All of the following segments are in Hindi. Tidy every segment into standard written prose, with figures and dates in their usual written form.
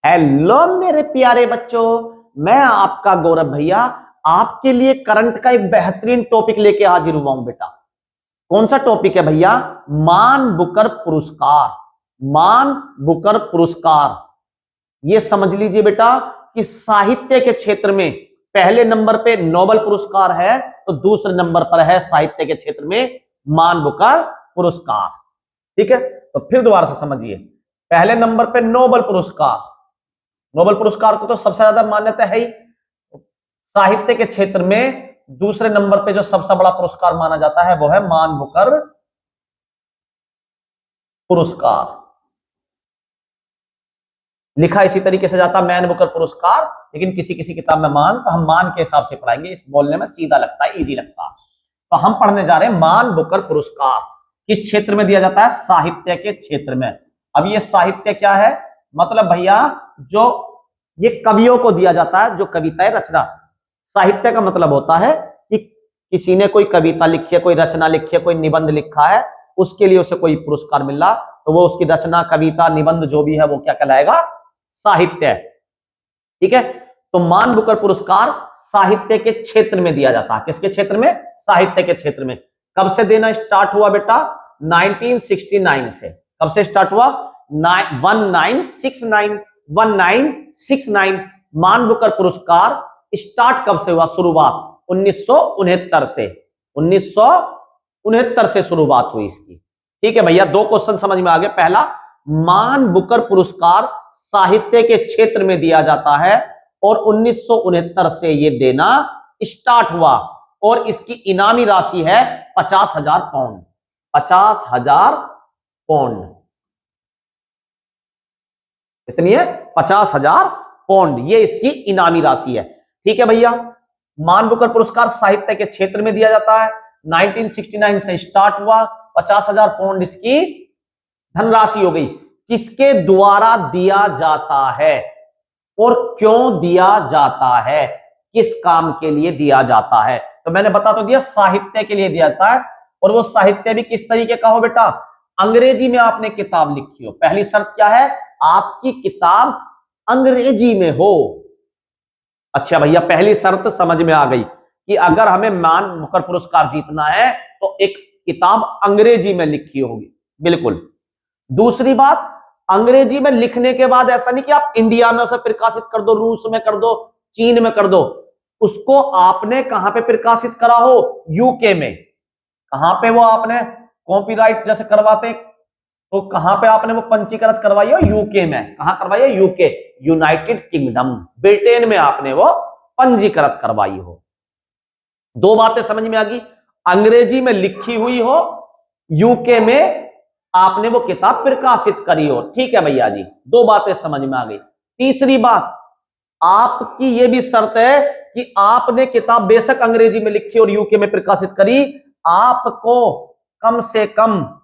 हेलो मेरे प्यारे बच्चों, मैं आपका गौरव भैया आपके लिए करंट का एक बेहतरीन टॉपिक लेके हाजिर हुआ हूं बेटा। कौन सा टॉपिक है भैया? मान बुकर पुरस्कार। मान बुकर पुरस्कार, ये समझ लीजिए बेटा कि साहित्य के क्षेत्र में पहले नंबर पे नोबेल पुरस्कार है, तो दूसरे नंबर पर है साहित्य के क्षेत्र में मान बुकर पुरस्कार। ठीक है, तो फिर दोबारा से समझिए। पहले नंबर पे नोबेल पुरस्कार, नोबेल पुरस्कार को तो सबसे ज्यादा मान्यता है ही साहित्य के क्षेत्र में। दूसरे नंबर पे जो सबसे बड़ा पुरस्कार माना जाता है वो है मान बुकर पुरस्कार। लिखा इसी तरीके से जाता मैन बुकर पुरस्कार, लेकिन किसी किसी किताब में मान, तो हम मान के हिसाब से पढ़ाएंगे, इस बोलने में सीधा लगता है, इजी लगता है। तो हम पढ़ने जा रहे हैं मान बुकर पुरस्कार किस क्षेत्र में दिया जाता है? साहित्य के क्षेत्र में। अब ये साहित्य क्या है? मतलब भैया जो ये कवियों को दिया जाता है, जो कविताएं रचना। साहित्य का मतलब होता है कि किसी ने कोई कविता लिखी है, कोई रचना लिखी है, कोई निबंध लिखा है, उसके लिए उसे कोई पुरस्कार मिल रहा, तो वो उसकी रचना, कविता, निबंध जो भी है वो क्या कहलाएगा? साहित्य। ठीक है, तो मान बुकर पुरस्कार साहित्य के क्षेत्र में दिया जाता है। किसके क्षेत्र में? साहित्य के क्षेत्र में। कब से देना स्टार्ट हुआ बेटा? 1969 से। कब से स्टार्ट हुआ? 1969 मान बुकर पुरस्कार स्टार्ट कब से हुआ? शुरुआत 1969 से। 1969 से शुरुआत हुई इसकी। ठीक है भैया, दो क्वेश्चन समझ में आ गए। पहला, मान बुकर पुरस्कार साहित्य के क्षेत्र में दिया जाता है और 1969 से ये देना स्टार्ट हुआ, और इसकी इनामी राशि है 50,000 पाउंड। 50,000 पाउंड कितनी है? 50,000 पाउंड, ये इसकी इनामी राशि है। ठीक है भैया, मान बुकर पुरस्कार साहित्य के क्षेत्र में दिया जाता है, 1969 से स्टार्ट हुआ, 50,000 पाउंड इसकी धनराशि हो गई। किसके द्वारा दिया जाता है और क्यों दिया जाता है? किस काम के लिए दिया जाता है? तो मैंने बता तो दिया, साहित्य के लिए दिया जाता है। और वो साहित्य भी किस तरीके का हो बेटा? अंग्रेजी में आपने किताब लिखी हो। पहली शर्त क्या है? आपकी किताब अंग्रेजी में हो। अच्छा भैया, पहली शर्त समझ में आ गई कि अगर हमें मान बुकर पुरस्कार जीतना है तो एक किताब अंग्रेजी में लिखी होगी। बिल्कुल। दूसरी बात, अंग्रेजी में लिखने के बाद ऐसा नहीं कि आप इंडिया में उसे प्रकाशित कर दो, रूस में कर दो, चीन में कर दो। उसको आपने कहां पे प्रकाशित करा हो? यूके में। कहां पे वो आपने कॉपीराइट जैसे करवाते, तो कहां पे आपने वो पंजीकृत करवाई हो? यूके में। कहां करवाई हो? यूके, यूनाइटेड किंगडम, ब्रिटेन में आपने वो पंजीकृत करवाई हो। दो बातें समझ में आ गई, अंग्रेजी में लिखी हुई हो, यूके में आपने वो किताब प्रकाशित करी हो। ठीक है भैया जी, दो बातें समझ में आ गई। तीसरी बात, आपकी ये भी शर्त है कि आपने किताब बेशक अंग्रेजी में लिखी और यूके में प्रकाशित करी, आपको कम से कम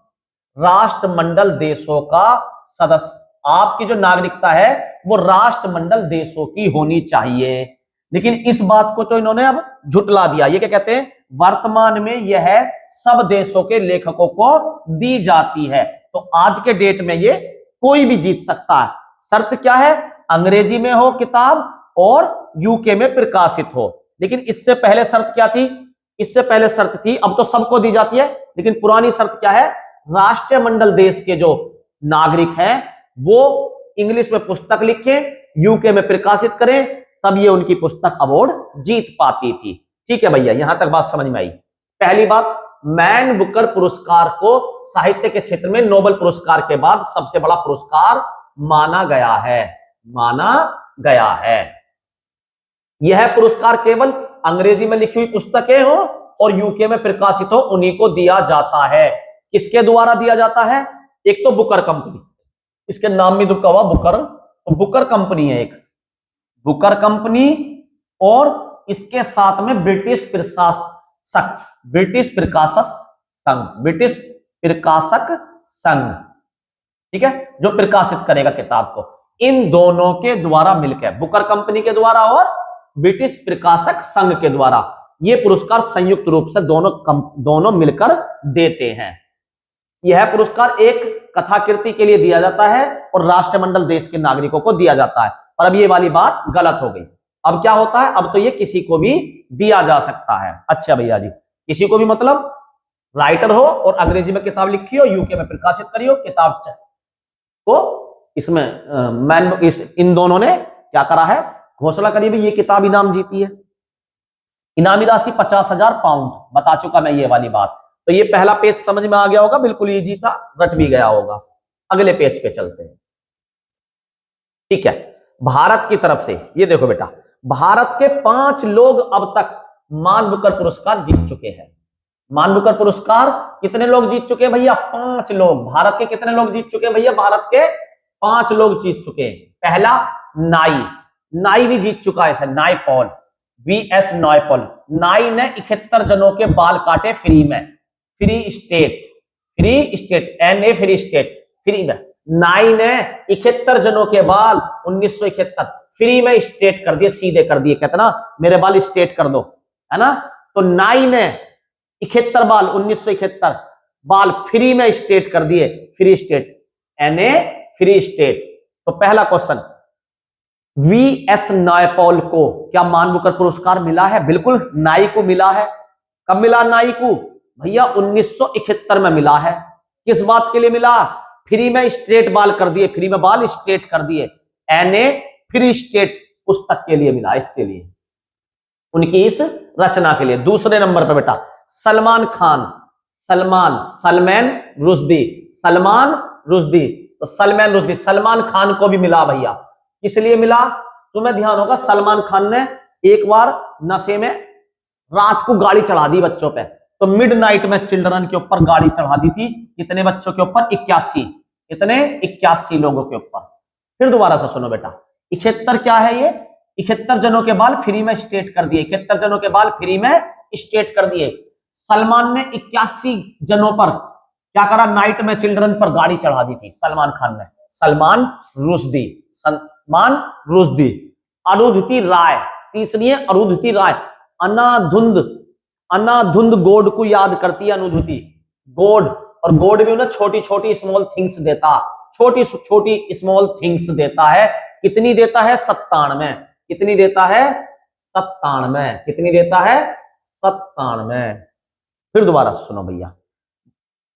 राष्ट्रमंडल देशों का सदस्य, आपकी जो नागरिकता है वो राष्ट्रमंडल देशों की होनी चाहिए। लेकिन इस बात को तो इन्होंने अब झुटला दिया। ये क्या कहते हैं? वर्तमान में यह सब देशों के लेखकों को दी जाती है। तो आज के डेट में ये कोई भी जीत सकता है। शर्त क्या है? अंग्रेजी में हो किताब और यूके में प्रकाशित हो। लेकिन इससे पहले शर्त क्या थी? इससे पहले शर्त थी, अब तो सबको दी जाती है, लेकिन पुरानी शर्त क्या है? राष्ट्रमंडल देश के जो नागरिक हैं वो इंग्लिश में पुस्तक लिखें, यूके में प्रकाशित करें, तब ये उनकी पुस्तक अवार्ड जीत पाती थी। ठीक है भैया, यहां तक बात समझ में आई। पहली बात, मैन बुकर पुरस्कार को साहित्य के क्षेत्र में नोबेल पुरस्कार के बाद सबसे बड़ा पुरस्कार माना गया है। माना गया है। यह पुरस्कार केवल अंग्रेजी में लिखी हुई पुस्तकें हो और यूके में प्रकाशित हो, उन्हीं को दिया जाता है। किसके द्वारा दिया जाता है? एक तो बुकर कंपनी, इसके नाम में दुखा हुआ बुकर, तो बुकर कंपनी है एक, बुकर कंपनी, और इसके साथ में ब्रिटिश प्रकाशक संघ, ब्रिटिश प्रकाशक संघ, ठीक है, जो प्रकाशित करेगा किताब को। इन दोनों के द्वारा मिलकर, बुकर कंपनी के द्वारा और ब्रिटिश प्रकाशक संघ के द्वारा, ये पुरस्कार संयुक्त रूप से दोनों मिलकर देते हैं। यह पुरस्कार एक कथाकृति के लिए दिया जाता है और राष्ट्रमंडल देश के नागरिकों को दिया जाता है। और अब ये वाली बात गलत हो गई। अब क्या होता है, अब तो ये किसी को भी दिया जा सकता है। अच्छा भैया जी, किसी को भी मतलब राइटर हो और अंग्रेजी में किताब लिखी हो, यूके में प्रकाशित करी हो किताब को, इसमें इन दोनों ने क्या करा है, घोषणा करी भी ये किताब इनाम जीती है। इनामी राशि 50,000 पाउंड, बता चुका मैं ये वाली बात। तो ये पहला पेज समझ में आ गया होगा, बिल्कुल इजी था, रट भी गया होगा। अगले पेज पे चलते हैं। ठीक है, भारत की तरफ से ये देखो बेटा, भारत के 5 लोग अब तक मान बुकर पुरस्कार जीत चुके हैं। मान बुकर पुरस्कार कितने लोग जीत चुके हैं भैया? 5 लोग। भारत के कितने लोग जीत चुके हैं भैया? भारत के 5 लोग जीत चुके हैं। पहला नाई भी जीत चुका है, नायपॉल, वीएस नायपॉल। नाई ने 71 जनों के बाल काटे फ्री में, free state, NA free state, free में। नाई ने 71 जनों के बाल 1971 फ्री में स्ट्रेट कर दिए, सीधे कर दिए। कहते ना मेरे बाल स्ट्रेट कर दो, है ना। तो नाई ने 71 बाल 1971 बाल फ्री में स्ट्रेट कर दिए, free state, NA free state. तो पहला क्वेश्चन, वीएस नायपॉल को क्या मान बुकर पुरस्कार मिला है? बिल्कुल नाई को मिला है। कब मिला नाई को भैया? 1971 में मिला है। किस बात के लिए मिला? फ्री में स्ट्रेट बाल कर दिए, फ्री में बाल स्ट्रेट कर दिए, NA फ्री स्टेट पुस्तक के लिए मिला, इसके लिए, उनकी इस रचना के लिए। दूसरे नंबर पर बेटा सलमान रुश्दी, तो सलमान खान को भी मिला भैया। किस लिए मिला? तुम्हें ध्यान होगा, सलमान खान ने एक बार नशे में रात को गाड़ी चढ़ा दी बच्चों पे, तो मिडनाइट में चिल्ड्रन के ऊपर गाड़ी चढ़ा दी थी। कितने बच्चों के ऊपर? 81। कितने? 81 लोगों के ऊपर। फिर दोबारा से सुनो बेटा, 71 क्या है ये? 71 जनों के बाल फ्री में स्ट्रेट कर दिए, 71 जनों के बाल फ्री में स्ट्रेट कर दिए। सलमान ने 81 जनों पर क्या करा? नाइट में चिल्ड्रन पर गाड़ी चढ़ा दी थी सलमान खान ने। सलमान रुश्दी। अरुंधति राय, तीसरी है अरुंधति राय। अनाधुंध गोड को याद करती है अरुंधति। गोड, और गोड भी उन्हें छोटी छोटी स्मॉल थिंग्स देता, छोटी छोटी स्मॉल थिंग्स देता है। कितनी देता है? 97। कितनी देता है? 97। कितनी देता है? 97। फिर दोबारा सुनो भैया,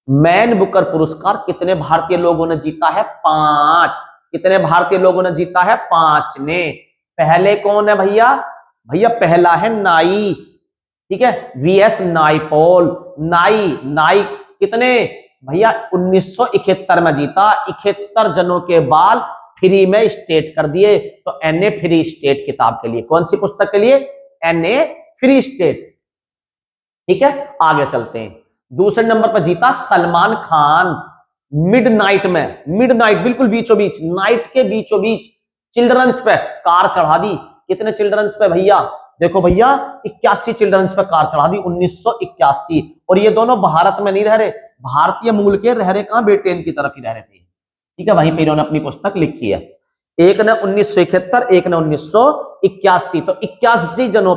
मैन बुकर पुरस्कार कितने भारतीय लोगों ने जीता है? 5। कितने भारतीय लोगों ने जीता है? 5 ने। पहले कौन है भैया? भैया पहला है नाई, ठीक है, वीएस नायपॉल। नाई कितने भैया? 1971 में जीता। 71 जनों के बाल फ्री में स्ट्रेट कर दिए, तो NA फ्री स्टेट किताब के लिए। कौन सी पुस्तक के लिए? NA free state. ठीक है, आगे चलते हैं। दूसरे नंबर पर जीता सलमान खान, मिडनाइट में, मिडनाइट बिल्कुल बीचों बीच, नाइट के बीचों बीच चिल्ड्रंस पे कार चढ़ा दी। कितने चिल्ड्रंस पे भैया? देखो भैया 81 चिल्ड्रंस पे कार चढ़ा दी 1981। और ये दोनों भारत में नहीं रह रहे, भारतीय मूल के रह रहे कहां? ब्रिटेन की तरफ ही रह रहे थे। ठीक है, वहीं पे इन्होंने अपनी पुस्तक लिखी है। एक ने 1971, एक ने 1981। तो 81 जनों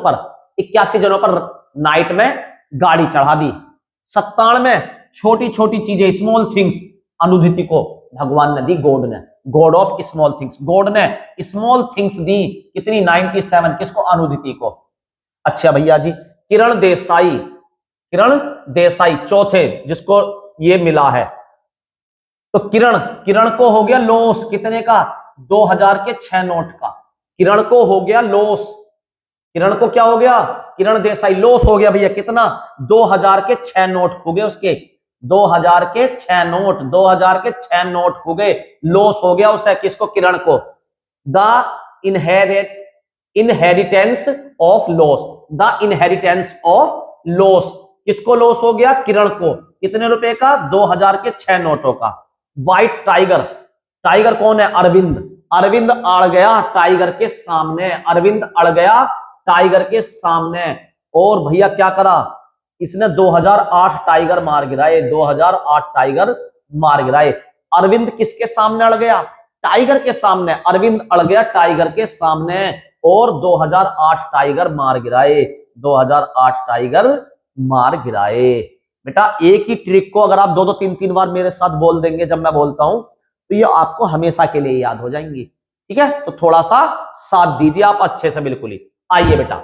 पर नाइट में गाड़ी चढ़ा दी। 97 में छोटी छोटी चीजें, स्मॉल थिंग्स, अरुंधति को भगवान ने दी, God of Small Things. God ने स्मॉल थिंग्स दी। कितनी? 97। किसको? अरुंधति को। अच्छा भैया जी, किरण देसाई चौथे जिसको ये मिला है। तो किरण को हो गया लॉस। कितने का? 2000 के 6 नोट का। किरण को हो गया लॉस। किरण को क्या हो गया? किरण देसाई लॉस हो गया भैया। कितना? 2000 के 6 नोट हो गए उसके। 2000 के 6 नोट, 2000 के 6 नोट हो गए, लॉस हो गया उसे। किसको? किरण को। The inheritance of loss, the inheritance of loss. किसको लॉस हो गया? किरण को। कितने रुपए का? 2000 के 6 नोटों का। व्हाइट टाइगर कौन है? अरविंद अड़ गया टाइगर के सामने, अरविंद अड़ गया टाइगर के सामने। और भैया क्या करा इसने? 2008 टाइगर मार गिराए, 2008 टाइगर मार गिराए। अरविंद किसके सामने अड़ गया? टाइगर के सामने। अरविंद अड़ गया टाइगर के सामने और 2008 टाइगर मार गिराए, 2008 टाइगर मार गिराए। बेटा एक ही ट्रिक को अगर आप दो दो तीन तीन बार मेरे साथ बोल देंगे जब मैं बोलता हूं तो ये आपको हमेशा के लिए याद हो जाएंगी। ठीक है, तो थोड़ा सा साथ दीजिए आप अच्छे से, बिल्कुल ही। आइए बेटा,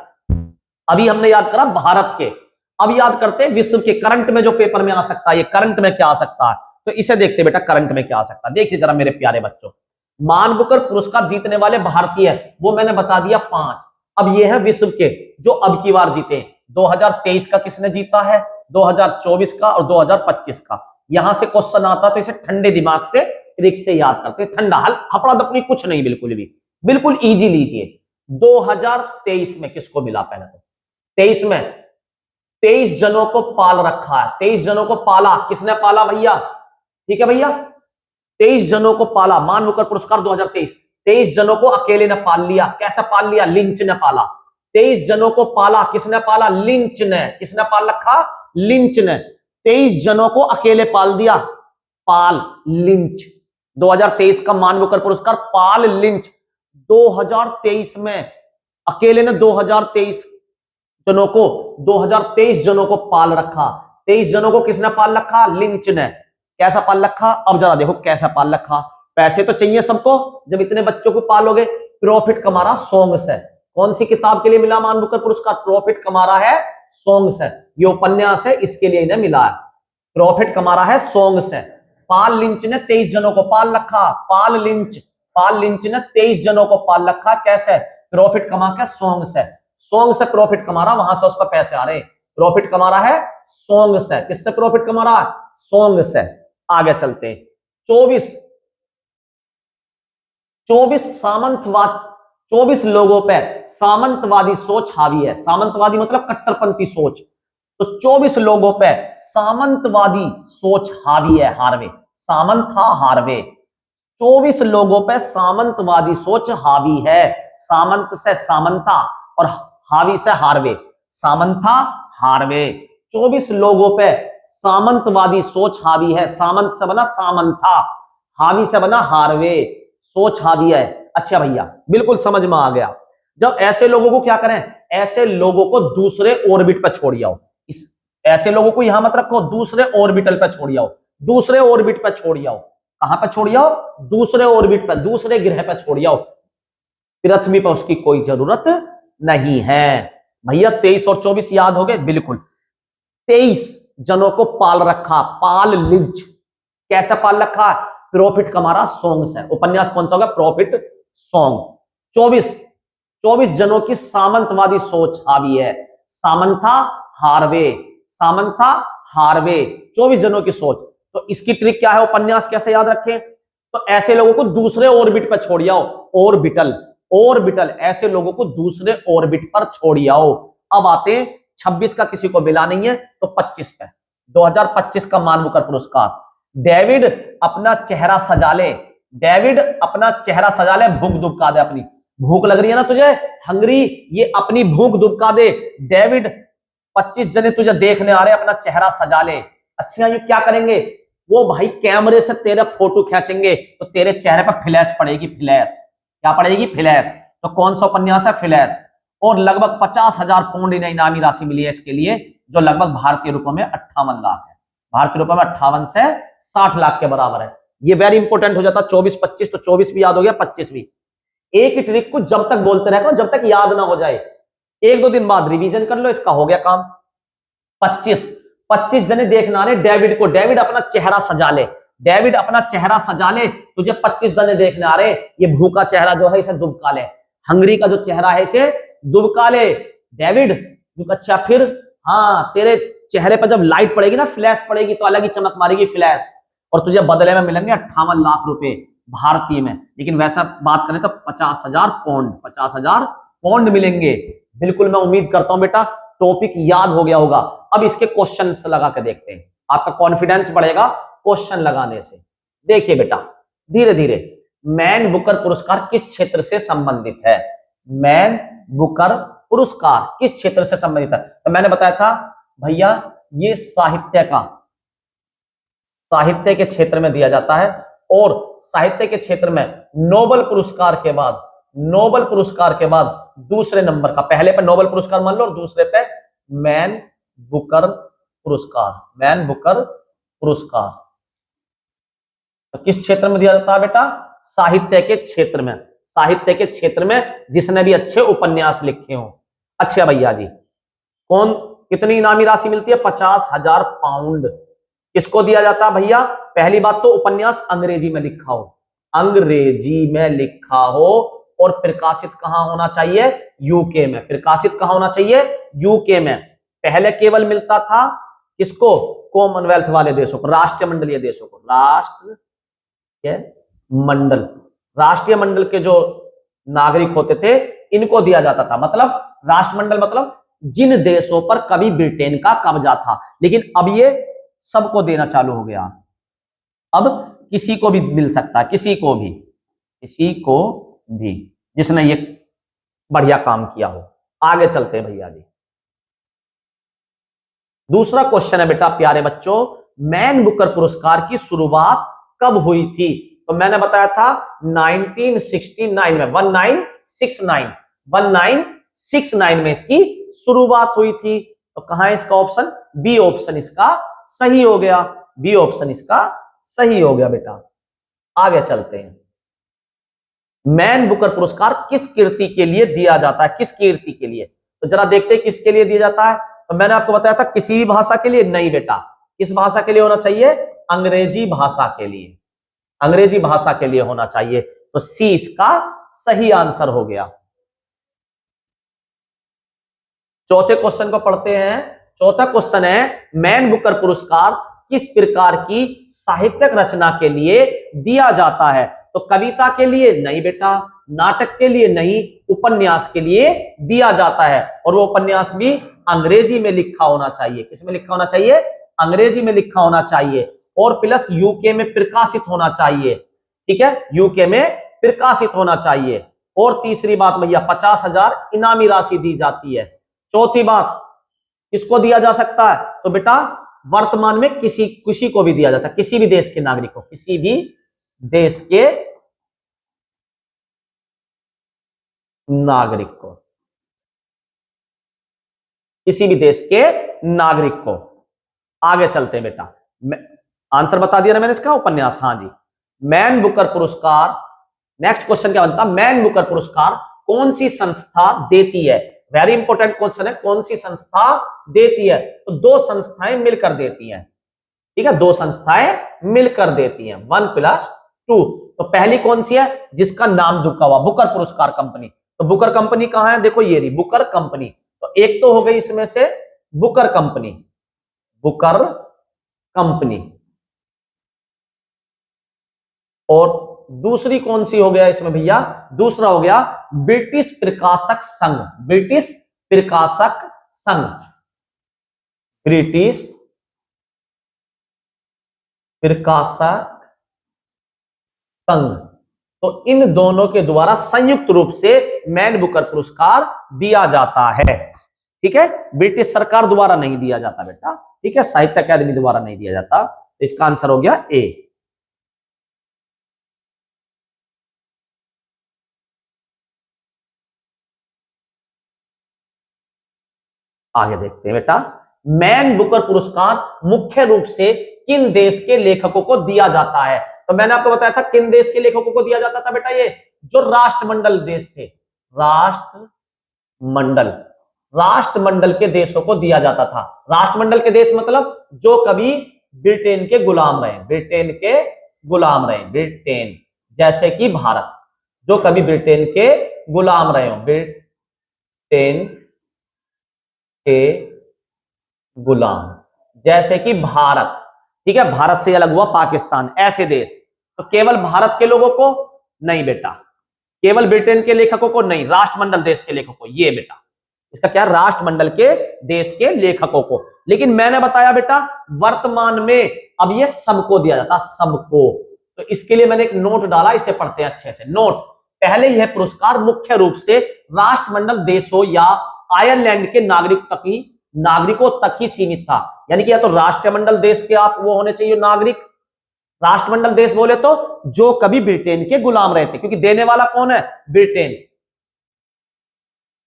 अभी हमने याद करा भारत के, अब याद करते हैं विश्व के। करंट में जो पेपर में आ सकता है, ये करंट में क्या आ सकता है, तो इसे देखते बेटा करंट में क्या आ सकता है। देखिए जरा मेरे प्यारे बच्चों, मान बुकर पुरस्कार जीतने वाले भारतीय वो मैंने बता दिया 5। अब ये है विश्व के जो अब की बार जीते। 2023 का किसने जीता है, 2024 का और 2025 का। यहां से क्वेश्चन आता तो इसे ठंडे दिमाग से ट्रिक से याद करते, ठंडा हल हपड़ा दपड़ी कुछ नहीं, बिल्कुल भी, बिल्कुल इजी लीजिए। 2023 में किसको मिला, पहले तो 23 में 23 जनों को पाल रखा है। 23 जनों को पाला, किसने पाला भैया, ठीक है भैया, 23 जनों को पाला। मान बुकर पुरस्कार 2023, 23 जनों को अकेले ने पाल लिया। कैसे पाल लिया, लिंच ने पाला। 23 जनों को पाला, किसने पाला, लिंच ने। किसने पाल रखा, लिंच ने। 23 जनों को अकेले पाल दिया, पाल लिंच। 2023 का मान बुकर पुरस्कार पाल लिंच। 2023 में अकेले ने 2023 जनों को 2023 जनों को पाल रखा। 23 जनों को किसने पाल रखा, लिंच ने। कैसा पाल रखा, अब जरा देखो कैसा पाल रखा। पैसे तो चाहिए सबको, जब इतने बच्चों को पालोगे। प्रॉफिट कमा रहा सॉन्ग्स है। कौन सी किताब के लिए मिला मान बुकर पुरस्कार, प्रॉफिट कमा रहा है सॉन्ग्स है। ये उपन्यास है, इसके लिए इन्हें मिला है। प्रॉफिट कमा रहा है सॉन्ग्स है। पाल लिंच ने 23 जनों को पाल रखा। पाल लिंच ने 23 जनों को पाल रखा। कैसे, प्रॉफिट कमा के, सॉन्ग्स है। सॉन्ग से प्रॉफिट कमा रहा, वहां से उस पर पैसे आ रहे। प्रॉफिट कमा रहा है सॉन्ग से। किससे प्रॉफिट कमा रहा है, सॉन्ग से। आगे चलते हैं। 24 सामंतवाद, 24 लोगों पर सामंतवादी सोच हावी है। सामंतवादी मतलब कट्टरपंथी सोच। तो 24 लोगों पे सामंतवादी सोच हावी है, हार्वे। Samantha Harvey. 24 लोगों पे सामंतवादी सोच हावी है। सामंत से सामंता और हावी से हार्वे। Samantha Harvey. 24 लोगों पे सामंतवादी सोच हावी है। सामंत से बना सामंथा, हावी से बना हार्वे। सोच हावी है। अच्छा भैया, बिल्कुल समझ में आ गया। जब ऐसे लोगों को क्या करें, ऐसे लोगों को दूसरे ऑर्बिट पर छोड़ आओ। इस ऐसे लोगों को यहां मत रखो, दूसरे ऑर्बिटल पर छोड़ आओ। दूसरे ऑर्बिट पर छोड़ आओ। कहां पर छोड़ आओ, दूसरे ऑर्बिट पर, दूसरे ग्रह पर छोड़ आओ। पृथ्वी पर उसकी कोई जरूरत नहीं है। भैया 23 और 24 याद हो गए, बिल्कुल। 23 जनों को पाल रखा, पाल लिंच। कैसे पाल रखा, प्रॉफिट कमा रहा सॉन्ग्स है। उपन्यास कौन सा होगा, प्रॉफिट सॉन्ग। 24 जनों की सामंतवादी सोच हावी है। Samantha Harvey. सामंथा हार्वे, 24 जनों की सोच। तो इसकी ट्रिक क्या है, उपन्यास कैसे याद रखें, तो ऐसे लोगों को दूसरे ऑर्बिट पर छोड़ आओ। ऑर्बिटल, ऑर्बिटल, ऐसे लोगों को दूसरे ऑर्बिट पर छोड़ आओ। अब आते हैं 26 का, किसी को मिला नहीं है तो 25 पे। 2025 का मान बुकर पुरस्कार। डेविड अपना चेहरा सजा ले। डेविड अपना चेहरा सजा ले, भूख दुबका दे अपनी। भूख लग रही है ना तुझे, हंगरी, ये अपनी भूख दुबका दे। डेविड 25 जने तुझे देखने आ रहे, अपना चेहरा सजा ले। अच्छा, ये क्या करेंगे, वो भाई कैमरे से तेरा फोटो खींचेंगे तो तेरे चेहरे पर फ्लैश पड़ेगी। फ्लैश क्या पड़ेगी, फ्लैश। तो कौन सा उपन्यास है, फ्लैश। और लगभग 50,000 पाउंड इनामी राशि मिली है इसके लिए, जो लगभग भारतीय रुपयों में 58 लाख है। भारतीय रुपयों में 58 से 60 लाख के बराबर है। ये वेरी इंपॉर्टेंट हो जाता 24-25, तो 24 भी याद हो गया, 25 भी। एक ही ट्रिक को जब तक बोलते रहो, जब तक याद ना हो जाए। 1-2 दिन बाद रिवीजन कर लो, इसका हो गया काम। 25 जने देखना रहे डेविड को। डेविड अपना चेहरा सजा ले। डेविड अपना चेहरा सजा ले, तुझे 25 जने देखने आ रहे। ये भूखा चेहरा जो है इसे दुबका ले। हंगरी का जो चेहरा है इसे दुबका ले डेविड। अच्छा, फिर हाँ, तेरे चेहरे पर जब लाइट पड़ेगी ना, फ्लैश पड़ेगी, तो अलग ही चमक मारेगी फ्लैश। और तुझे बदले में मिलेंगे 58 लाख रुपए भारतीय में। लेकिन वैसा बात करें तो 50,000 पाउंड, 50,000 पाउंड मिलेंगे। बिल्कुल, मैं उम्मीद करता हूं बेटा टॉपिक याद हो गया होगा। अब इसके क्वेश्चन लगा के देखते हैं, आपका कॉन्फिडेंस बढ़ेगा क्वेश्चन लगाने से। देखिए बेटा, धीरे धीरे, मैन बुकर पुरस्कार किस क्षेत्र से संबंधित है। मैन बुकर पुरस्कार किस क्षेत्र से संबंधित है, तो मैंने बताया था भैया, ये साहित्य के क्षेत्र में दिया जाता है। और साहित्य के क्षेत्र में नोबेल पुरस्कार के बाद दूसरे नंबर का, पहले पे नोबेल पुरस्कार मान लो और दूसरे पे मैन बुकर पुरस्कार, मैन बुकर पुरस्कार तो किस क्षेत्र में दिया जाता है बेटा? साहित्य के क्षेत्र में, साहित्य के क्षेत्र में जिसने भी अच्छे उपन्यास लिखे हो। अच्छा भैया जी, कौन कितनी इनामी राशि मिलती है? 50,000 पाउंड। किसको दिया जाता है भैया? पहली बात तो उपन्यास अंग्रेजी में लिखा हो, अंग्रेजी में लिखा हो और प्रकाशित कहां होना चाहिए? यूके में। प्रकाशित कहां होना चाहिए? यूके में। पहले केवल मिलता था किसको? कॉमनवेल्थ वाले देशों को, राष्ट्रीय मंडलीय देशों को। राष्ट्र मंडल, राष्ट्रीय मंडल के जो नागरिक होते थे इनको दिया जाता था। मतलब राष्ट्रमंडल मतलब जिन देशों पर कभी ब्रिटेन का कब्जा था, लेकिन अब ये सबको देना चालू हो गया। अब किसी को भी मिल सकता है, किसी को भी, किसी को भी जिसने ये बढ़िया काम किया हो। आगे चलते हैं भैया जी। दूसरा क्वेश्चन है बेटा प्यारे बच्चों, मैन बुकर पुरस्कार की शुरुआत कब हुई थी? तो मैंने बताया था 1969 में, 1969 में इसकी शुरुआत हुई थी। तो कहां है इसका ऑप्शन? बी ऑप्शन इसका सही हो गया, बी ऑप्शन इसका सही हो गया बेटा। आगे चलते हैं। मैन बुकर पुरस्कार किस कीर्ति के लिए दिया जाता है? किस कीर्ति के लिए? तो जरा देखते हैं किसके लिए दिया जाता है। तो मैंने आपको बताया था किसी भी भाषा के लिए नहीं बेटा। किस भाषा के लिए होना चाहिए? अंग्रेजी भाषा के लिए, अंग्रेजी भाषा के लिए होना चाहिए। तो सी इसका सही आंसर हो गया। चौथे क्वेश्चन को पढ़ते हैं। चौथा क्वेश्चन है, मैन बुकर पुरस्कार किस प्रकार की साहित्यिक रचना के लिए दिया जाता है? तो कविता के लिए नहीं बेटा, नाटक के लिए नहीं, उपन्यास के लिए दिया जाता है। और वो उपन्यास भी अंग्रेजी में लिखा होना चाहिए। किस में लिखा होना चाहिए? अंग्रेजी में लिखा होना चाहिए और प्लस यूके में प्रकाशित होना चाहिए। ठीक है, यूके में प्रकाशित होना चाहिए। और तीसरी बात भैया 50,000 इनामी राशि दी जाती है। चौथी बात किसको दिया जा सकता है? तो बेटा वर्तमान में किसी को भी दिया जाता है, किसी भी देश के नागरिक को, किसी भी देश के नागरिक को, किसी भी देश के नागरिक को। आगे चलते हैं बेटा। आंसर बता दिया ना मैंने इसका, उपन्यास। हाँ जी, मैन बुकर पुरस्कार। नेक्स्ट क्वेश्चन क्या बनता? मैन बुकर पुरस्कार कौन सी संस्था देती है? वेरी इंपॉर्टेंट क्वेश्चन है, कौन सी संस्था देती है? तो दो संस्थाएं मिलकर देती हैं। ठीक है, दो संस्थाएं मिलकर देती हैं, 1+2। तो पहली कौन सी है? जिसका नाम दुका हुआ, बुकर पुरस्कार कंपनी। तो बुकर कंपनी कहां है? देखो ये रही बुकर कंपनी। तो एक तो हो गई इसमें से बुकर कंपनी, बुकर कंपनी। और दूसरी कौन सी हो गया इसमें भैया? दूसरा हो गया ब्रिटिश प्रकाशक संघ, ब्रिटिश प्रकाशक संघ, ब्रिटिश प्रकाशक संघ। तो इन दोनों के द्वारा संयुक्त रूप से मैन बुकर पुरस्कार दिया जाता है। ठीक है, ब्रिटिश सरकार द्वारा नहीं दिया जाता बेटा। ठीक है, साहित्य अकादमी द्वारा नहीं दिया जाता। तो इसका आंसर हो गया ए। आगे देखते हैं बेटा। मैन बुकर पुरस्कार मुख्य रूप से किन देश के लेखकों को दिया जाता है? तो मैंने आपको बताया था किन देश के लेखकों को दिया जाता था बेटा? ये जो राष्ट्रमंडल देश थे, राष्ट्रमंडल, राष्ट्रमंडल के देशों को दिया जाता था। राष्ट्रमंडल के देश मतलब जो कभी ब्रिटेन के गुलाम रहे, ब्रिटेन के गुलाम रहे, ब्रिटेन, जैसे कि भारत, जो कभी ब्रिटेन के गुलाम रहे हो, ब्रिटेन के गुलाम, जैसे कि भारत। ठीक है, भारत से अलग हुआ पाकिस्तान, ऐसे देश। तो केवल भारत के लोगों को नहीं बेटा, केवल ब्रिटेन के लेखकों को नहीं, राष्ट्रमंडल देश के लेखकों को। ये बेटा इसका क्या? राष्ट्रमंडल के देश के लेखकों को। लेकिन मैंने बताया बेटा वर्तमान में अब ये सबको दिया जाता, सबको। तो इसके लिए मैंने एक नोट डाला, इसे पढ़ते हैं अच्छे से। नोट, पहले यह पुरस्कार मुख्य रूप से राष्ट्रमंडल देशों या आयरलैंड के नागरिकों तक ही सीमित था। यानी कि या तो राष्ट्रमंडल देश के आप वो होने चाहिए नागरिक, राष्ट्रमंडल देश बोले तो जो कभी ब्रिटेन के गुलाम रहे थे, क्योंकि देने वाला कौन है? ब्रिटेन।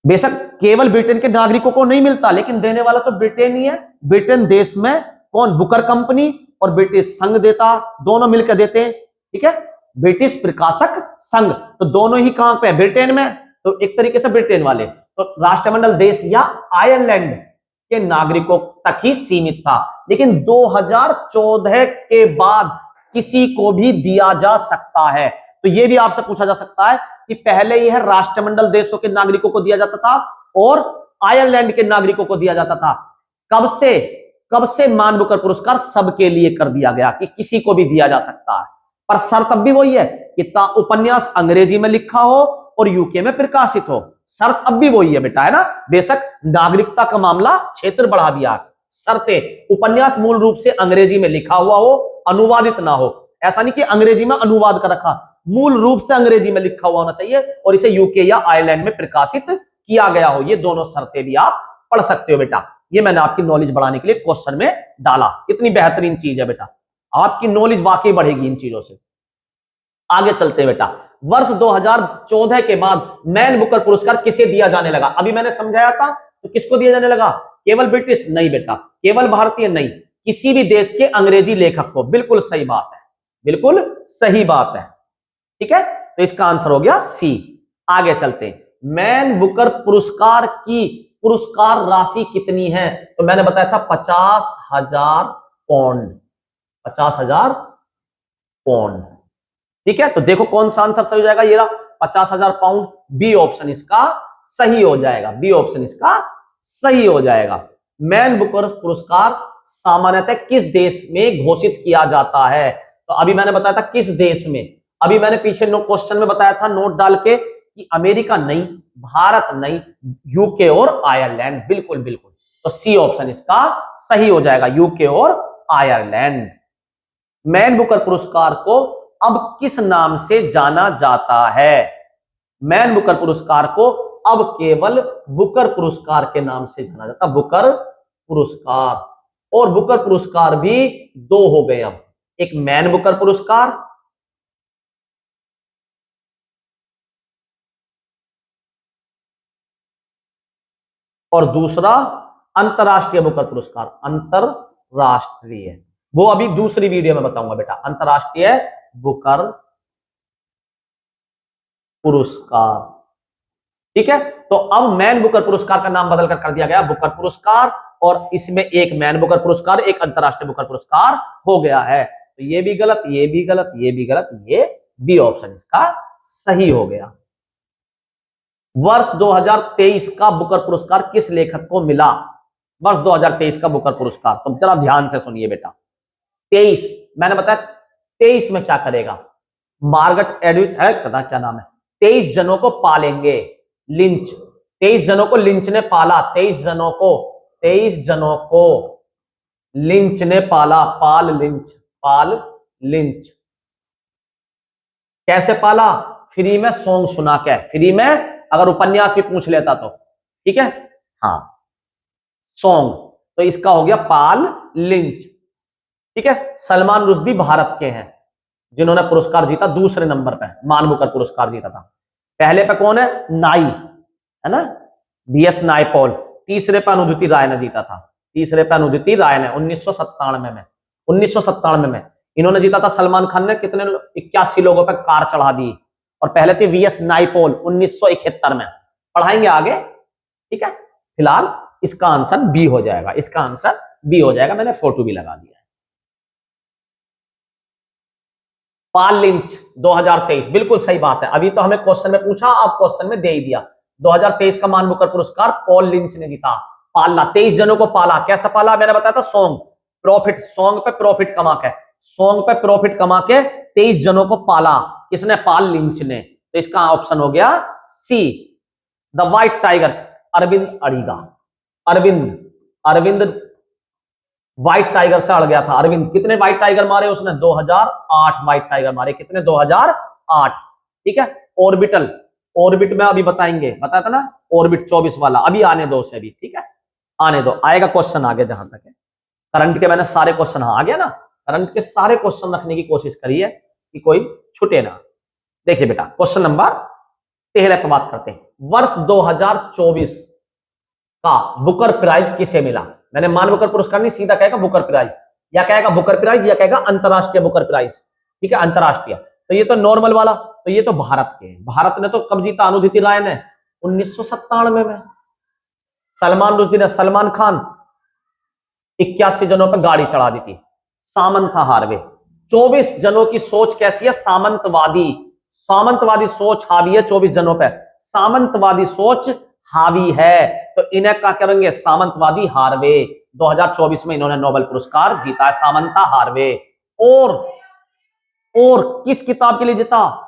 बेशक केवल ब्रिटेन के नागरिकों को नहीं मिलता, लेकिन देने वाला तो ब्रिटेन ही है। ब्रिटेन देश में कौन, बुकर कंपनी और ब्रिटिश संघ देता, दोनों मिलकर देते हैं, ठीक है, ब्रिटिश प्रकाशक संघ। तो दोनों ही कहां पे, ब्रिटेन में, तो एक तरीके से ब्रिटेन वाले, तो राष्ट्रमंडल देश या आयरलैंड के नागरिकों तक ही सीमित था। लेकिन 2014 के बाद किसी को भी दिया जा सकता है। तो यह भी आपसे पूछा जा सकता है कि पहले यह राष्ट्रमंडल देशों के नागरिकों को दिया जाता था और आयरलैंड के नागरिकों को दिया जाता था। कब से मान बुकर पुरस्कार सबके लिए कर दिया गया कि किसी को भी दिया जा सकता है, पर शर्त अब भी वही है कि उपन्यास अंग्रेजी में लिखा हो और यूके में प्रकाशित हो। शर्त अब भी वही है बेटा, है ना। बेशक नागरिकता का मामला क्षेत्र बढ़ा दिया, शर्तें, उपन्यास मूल रूप से अंग्रेजी में लिखा हुआ हो, अनुवादित ना हो। ऐसा नहीं कि अंग्रेजी में अनुवाद कर रखा, मूल रूप से अंग्रेजी में लिखा हुआ होना चाहिए और इसे यूके या आयरलैंड में प्रकाशित किया गया हो। ये दोनों शर्तें भी आप पढ़ सकते हो बेटा। ये मैंने आपकी नॉलेज बढ़ाने के लिए क्वेश्चन में डाला। इतनी बेहतरीन चीज है बेटा, आपकी नॉलेज वाकई बढ़ेगी इन चीजों से। आगे चलते हैं बेटा। वर्ष 2014 के बाद मैन बुकर पुरस्कार किसे दिया जाने लगा? अभी मैंने समझाया था, तो किसको दिया जाने लगा? केवल ब्रिटिश नहीं बेटा, केवल भारतीय नहीं, किसी भी देश के अंग्रेजी लेखक को। बिल्कुल सही बात है, बिल्कुल सही बात है, ठीक है। तो इसका आंसर हो गया सी। आगे चलते हैं। मैन बुकर पुरस्कार की पुरस्कार राशि कितनी है? तो मैंने बताया था 50,000 पौंड, 50,000 पौंड, ठीक है। तो देखो कौन सा आंसर सही हो जाएगा, ये रहा 50,000 पाउंड। बी ऑप्शन इसका सही हो जाएगा, बी ऑप्शन इसका सही हो जाएगा। मैन बुकर पुरस्कार सामान्यतः किस देश में घोषित किया जाता है? तो अभी मैंने बताया था किस देश में, अभी मैंने पीछे क्वेश्चन में बताया था नोट डाल के कि अमेरिका नहीं, भारत नहीं, यूके और आयरलैंड। बिल्कुल बिल्कुल, तो सी ऑप्शन इसका सही हो जाएगा, यूके और आयरलैंड। मैन बुकर पुरस्कार को अब किस नाम से जाना जाता है? मैन बुकर पुरस्कार को अब केवल बुकर पुरस्कार के नाम से जाना जाता, बुकर पुरस्कार। और बुकर पुरस्कार भी दो हो गए अब, एक मैन बुकर पुरस्कार और दूसरा अंतरराष्ट्रीय बुकर पुरस्कार। अंतरराष्ट्रीय, वो अभी दूसरी वीडियो में बताऊंगा बेटा। अंतरराष्ट्रीय बुकर पुरस्कार, ठीक है। तो अब मैन बुकर पुरस्कार का नाम बदलकर कर दिया गया बुकर पुरस्कार, और इसमें एक मैन बुकर पुरस्कार, एक अंतरराष्ट्रीय बुकर पुरस्कार हो गया है। तो ये भी गलत, ये भी गलत, ये भी गलत, ये बी ऑप्शन इसका सही हो गया। वर्ष 2023 का बुकर पुरस्कार किस लेखक को मिला? वर्ष 2023 का बुकर पुरस्कार, तो जरा ध्यान से सुनिए बेटा। 23 मैंने बताया, 23 में क्या करेगा? मार्गरेट एडविच है, पता क्या नाम है, 23 जनों को पालेंगे, लिंच, 23 जनों को लिंच ने पाला, 23 जनों को लिंच ने पाला, पाल लिंच। कैसे पाला? फ्री में सॉन्ग सुना के, फ्री में, अगर उपन्यास भी पूछ लेता तो, ठीक है, हाँ, सॉन्ग। तो इसका हो गया पाल लिंच, ठीक है। सलमान रुश्दी भारत के हैं जिन्होंने पुरस्कार जीता, दूसरे नंबर पे मान बुकर पुरस्कार जीता था। पहले पे कौन है? नाई, है ना, बीएस नायपॉल। तीसरे पे अरुंधति राय ने जीता था, तीसरे पे अरुंधति राय ने 1997 में इन्होंने जीता था। सलमान खान ने कितने 81 लोगों पे कार चढ़ा दी। और पहले थे वीएस नायपॉल 1971 में। पढ़ाएंगे आगे, ठीक है। फिलहाल इसका आंसर बी हो जाएगा, इसका आंसर बी हो जाएगा, मैंने फोटो भी लगा दिया है। पाल लिंच 2023, बिल्कुल सही बात है। अभी तो हमें क्वेश्चन में पूछा, आप क्वेश्चन में दे ही दिया। 2023 का मान बुकर पुरस्कार पॉल लिंच ने जीता। पाला, 23 जनों को पाला। कैसा पाला? मैंने बताया था सॉन्ग, प्रॉफिट, सॉन्ग पे प्रॉफिट कमा के, सॉन्ग पे प्रॉफिट कमा के 23 जनों को पाला। किसने? पाल लिंच ने। तो इसका ऑप्शन हो गया C, the White Tiger, Aravind Adiga. Aravind White Tiger से अड़ गया था। अरविंद कितने व्हाइट टाइगर मारे उसने? 2008 व्हाइट टाइगर मारे। कितने? 2008, ठीक है। ऑर्बिट में अभी बताएंगे, बताया था ना, ऑर्बिट 24 वाला, अभी आने दो उसे भी, ठीक है, आने दो, आएगा क्वेश्चन आगे। जहां तक है करंट के, मैंने सारे क्वेश्चन, हाँ आ गया ना, करंट के सारे क्वेश्चन रखने की कोशिश करी है कि कोई छूटे ना। देखिए बेटा, क्वेश्चन नंबर 13 पे बात करते हैं। वर्ष 2024 का बुकर प्राइज किसे मिला? मैंने मान बुकर पुरस्कार नहीं, सीधा कहेगा बुकर प्राइज, या कहेगा बुकर प्राइज, या कहेगा अंतरराष्ट्रीय बुकर प्राइज। ठीक है, अंतरराष्ट्रीय। तो ये तो नॉर्मल वाला, तो ये तो भारत के, भारत ने तो कब जीता? अरुंधति राय ने 1997 में। सलमान रुश्दी ने, सलमान खान 81 जनों पर गाड़ी चढ़ा दी थी। सामंथा हार्वे 24 जनों की सोच कैसी है? सामंतवादी, सामंतवादी सोच हावी है 24 जनों पे, सामंतवादी सोच हावी है। तो इन्हें क्या करेंगे? सामंतवादी हार्वे। 2024 में इन्होंने नोबेल पुरस्कार जीता है, सामंता हार्वे। और किस किताब के लिए जीता?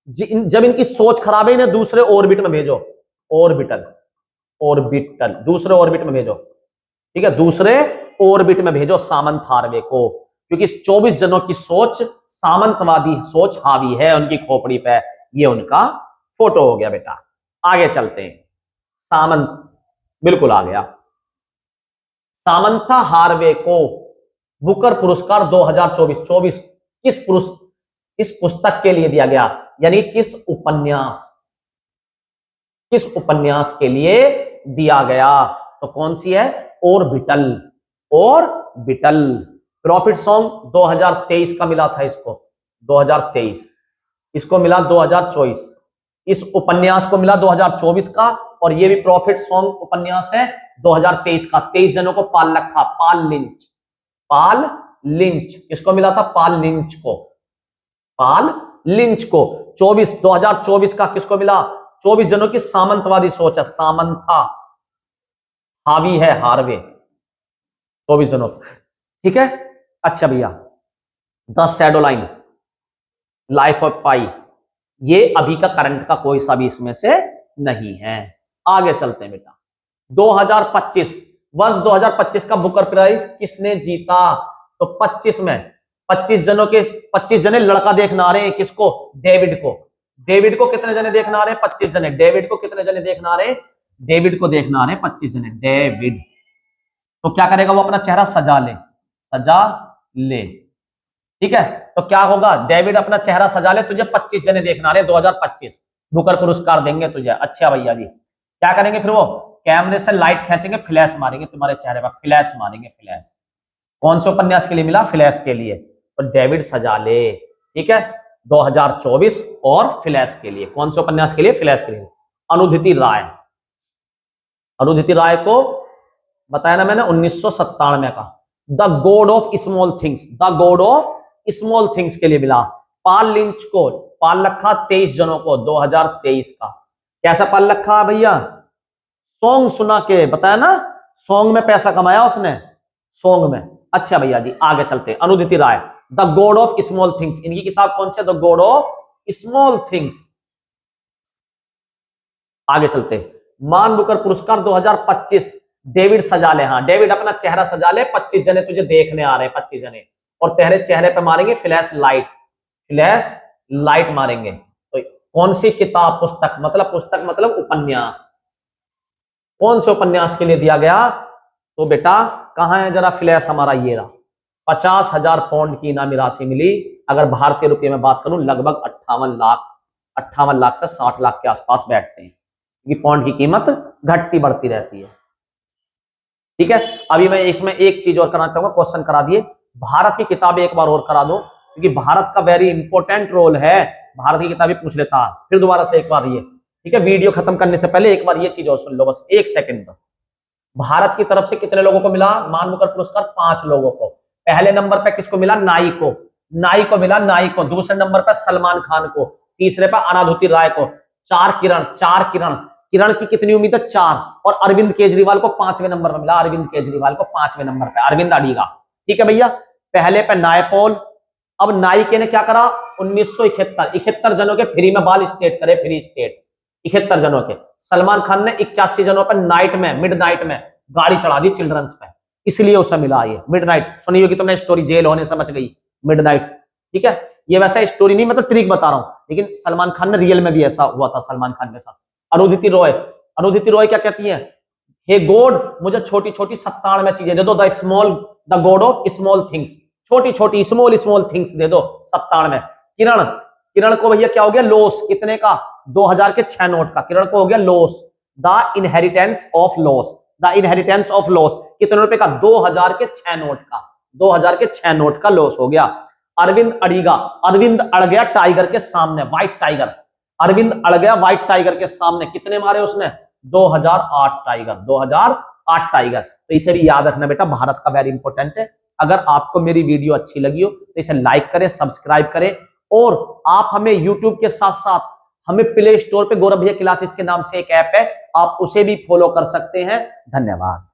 जब इनकी सोच खराब है, इन्हें दूसरे ऑर्बिट में भेजो, ऑर्बिटल, ऑर्बिटल, दूसरे ऑर्बिट में भेजो। ठीक है, दूसरे ऑर्बिट में भेजो सामंत हार्वे को, क्योंकि 24 जनों की सोच सामंतवादी सोच हावी है उनकी खोपड़ी पे। ये उनका फोटो हो गया बेटा। आगे चलते हैं। सामंत बिल्कुल आ गया। सामंथा हार्वे को बुकर पुरस्कार 2024 किस पुस्तक के लिए दिया गया? यानी किस उपन्यास के लिए दिया गया? तो कौन सी है? Orbital, orbital. प्रॉफिट सॉन्ग 2023 का मिला था इसको, 2023। इसको मिला 2024, इस उपन्यास को मिला 2024 का, और ये भी प्रॉफिट सॉन्ग उपन्यास है 2023 का। 23 जनों को पाल रखा, पाल लिंच, पाल लिंच। किसको मिला था? पाल लिंच को, पाल लिंच को। 2024 का किसको मिला? 24 जनों की सामंतवादी सोच है, सामंथा हावी है हार्वे, 24 जनों। ठीक है, अच्छा भैया, the Shadow Line, Life of Pi, ये अभी का करंट का कोई सा भी इसमें से नहीं है। आगे चलते हैं बेटा। 2025 वर्ष 2025 का बुकर प्राइज किसने जीता? तो 25 में 25 जनों के 25 जने लड़का देखना आ रहे हैं। किसको? डेविड को। डेविड को कितने जने देखना आ रहे हैं? 25 जने। डेविड को कितने जने देखना आ रहे हैं? डेविड को देखना आ रहे हैं 25 जने। डेविड तो क्या करेगा? वो अपना चेहरा सजा ले, सजा ले। ठीक है, तो क्या होगा? डेविड अपना चेहरा सजा ले, तुझे 25 जने देखना आ रहे हैं 2025, बुकर पुरस्कार देंगे तुझे। अच्छा भैया जी, क्या करेंगे फिर? वो कैमरे से लाइट खींचेंगे, फ्लैश मारेंगे तुम्हारे चेहरे पर, फ्लैश मारेंगे, फ्लैश। कौन से उपन्यास के लिए मिला? फ्लैश के लिए। तो डेविड सजा ले, ठीक है, 2024 और फ्लैश के लिए। कौन से उपन्यास के लिए? फ्लैश के लिए। अरुंधति राय, अरुंधति राय को बताया ना मैंने 1997 का। The God of Small things, the God of Small things के लिए मिला। पाल लिंच को पाल रखा 23 जनों को 2023 का। कैसा पाल रखा भैया? सॉन्ग सुना के, बताया ना, सॉन्ग में पैसा कमाया उसने, सॉन्ग में। अच्छा भैया जी, आगे चलते हैं। Arundhati Roy, the God of Small Things, इनकी किताब कौन सी है? The God of Small Things. आगे चलते हैं। मान बुकर पुरस्कार 2025 डेविड सजा ले। हाँ, डेविड अपना चेहरा सजा ले, 25 जने तुझे देखने आ रहे हैं, 25 जने, और तेरे चेहरे पे मारेंगे फ्लैश लाइट, फ्लैश लाइट मारेंगे। तो कौन सी किताब, पुस्तक मतलब उपन्यास, कौन से उपन्यास के लिए दिया गया? तो बेटा कहां है जरा फ्लैश हमारा? ये रहा। 50,000 पाउंड की इनामी राशि मिली। अगर भारतीय रुपये में बात करूं, लगभग 58 लाख से 60 लाख के आसपास बैठते हैं, क्योंकि पाउंड की कीमत घटती बढ़ती रहती है। ठीक है, अभी मैं इसमें एक चीज और करना चाहूंगा, क्वेश्चन करा दिए, भारत की किताबें एक बार और करा दो, क्योंकि भारत का वेरी इंपॉर्टेंट रोल है। भारत की किताबें पूछ लेता, फिर दोबारा से एक बार ये, ठीक है, वीडियो खत्म करने से पहले एक बार ये चीज और सुन लो, बस 1 सेकंड बस। भारत की तरफ से कितने लोगों को मिला मान बुकर पुरस्कार? 5 लोगों को। पहले नंबर पे किसको मिला? नाई को, नाई को मिला, नाई को। दूसरे नंबर पे सलमान खान को। तीसरे पे अरुंधति राय को। 4 किरण, किरण की कितनी उम्मीद है? 4। और अरविंद केजरीवाल को 5वें नंबर पर मिला, अरविंद केजरीवाल को 5वें नंबर पे, अरविंद अडीगा। ठीक है भैया, पहले पे नायपॉल। अब नाइके ने क्या करा? 1971 जनों के फ्री में बाल स्ट्रेट करे, फ्री स्टेट 71 जनों के। सलमान खान ने 81 जनों पर नाइट में, मिड नाइट में गाड़ी चढ़ा दी चिल्ड्रंस पे, इसलिए उसे मिला ये मिड नाइट। सुनी होगी तुमने स्टोरी, जेल होने से बच गई, मिड नाइट। ठीक है, ये वैसा स्टोरी नहीं, मतलब ट्रिक बता रहा हूं, लेकिन सलमान खान ने रियल में भी ऐसा हुआ था सलमान खान के साथ। अरुंधति रॉय क्या कहती है? हे गॉड, मुझे छोटी छोटी 97 में चीजें दे दो, the God of Small things, छोटी छोटी स्मॉल थिंग्स दे दो 97 में। किरण को भैया क्या हो गया? लॉस। कितने का? 2000 के 6 नोट का। किरण को हो गया loss, the inheritance of loss, the inheritance of loss, कितने रुपए का? 2000 के 6 नोट का, 2000 के 6 नोट का लॉस हो गया। अरविंद अड़ीगा, अरविंद अड़ गया टाइगर के सामने, व्हाइट टाइगर, अरविंद अड़ गया व्हाइट टाइगर के सामने, कितने मारे उसने? 2008 टाइगर, 2008 टाइगर। तो इसे भी याद रखना बेटा, भारत का वेरी इंपॉर्टेंट है। अगर आपको मेरी वीडियो अच्छी लगी हो तो इसे लाइक करें, सब्सक्राइब करें, और आप हमें यूट्यूब के साथ साथ हमें प्ले स्टोर पे गौरव भैया क्लासेस के नाम से एक ऐप है, आप उसे भी फॉलो कर सकते हैं। धन्यवाद।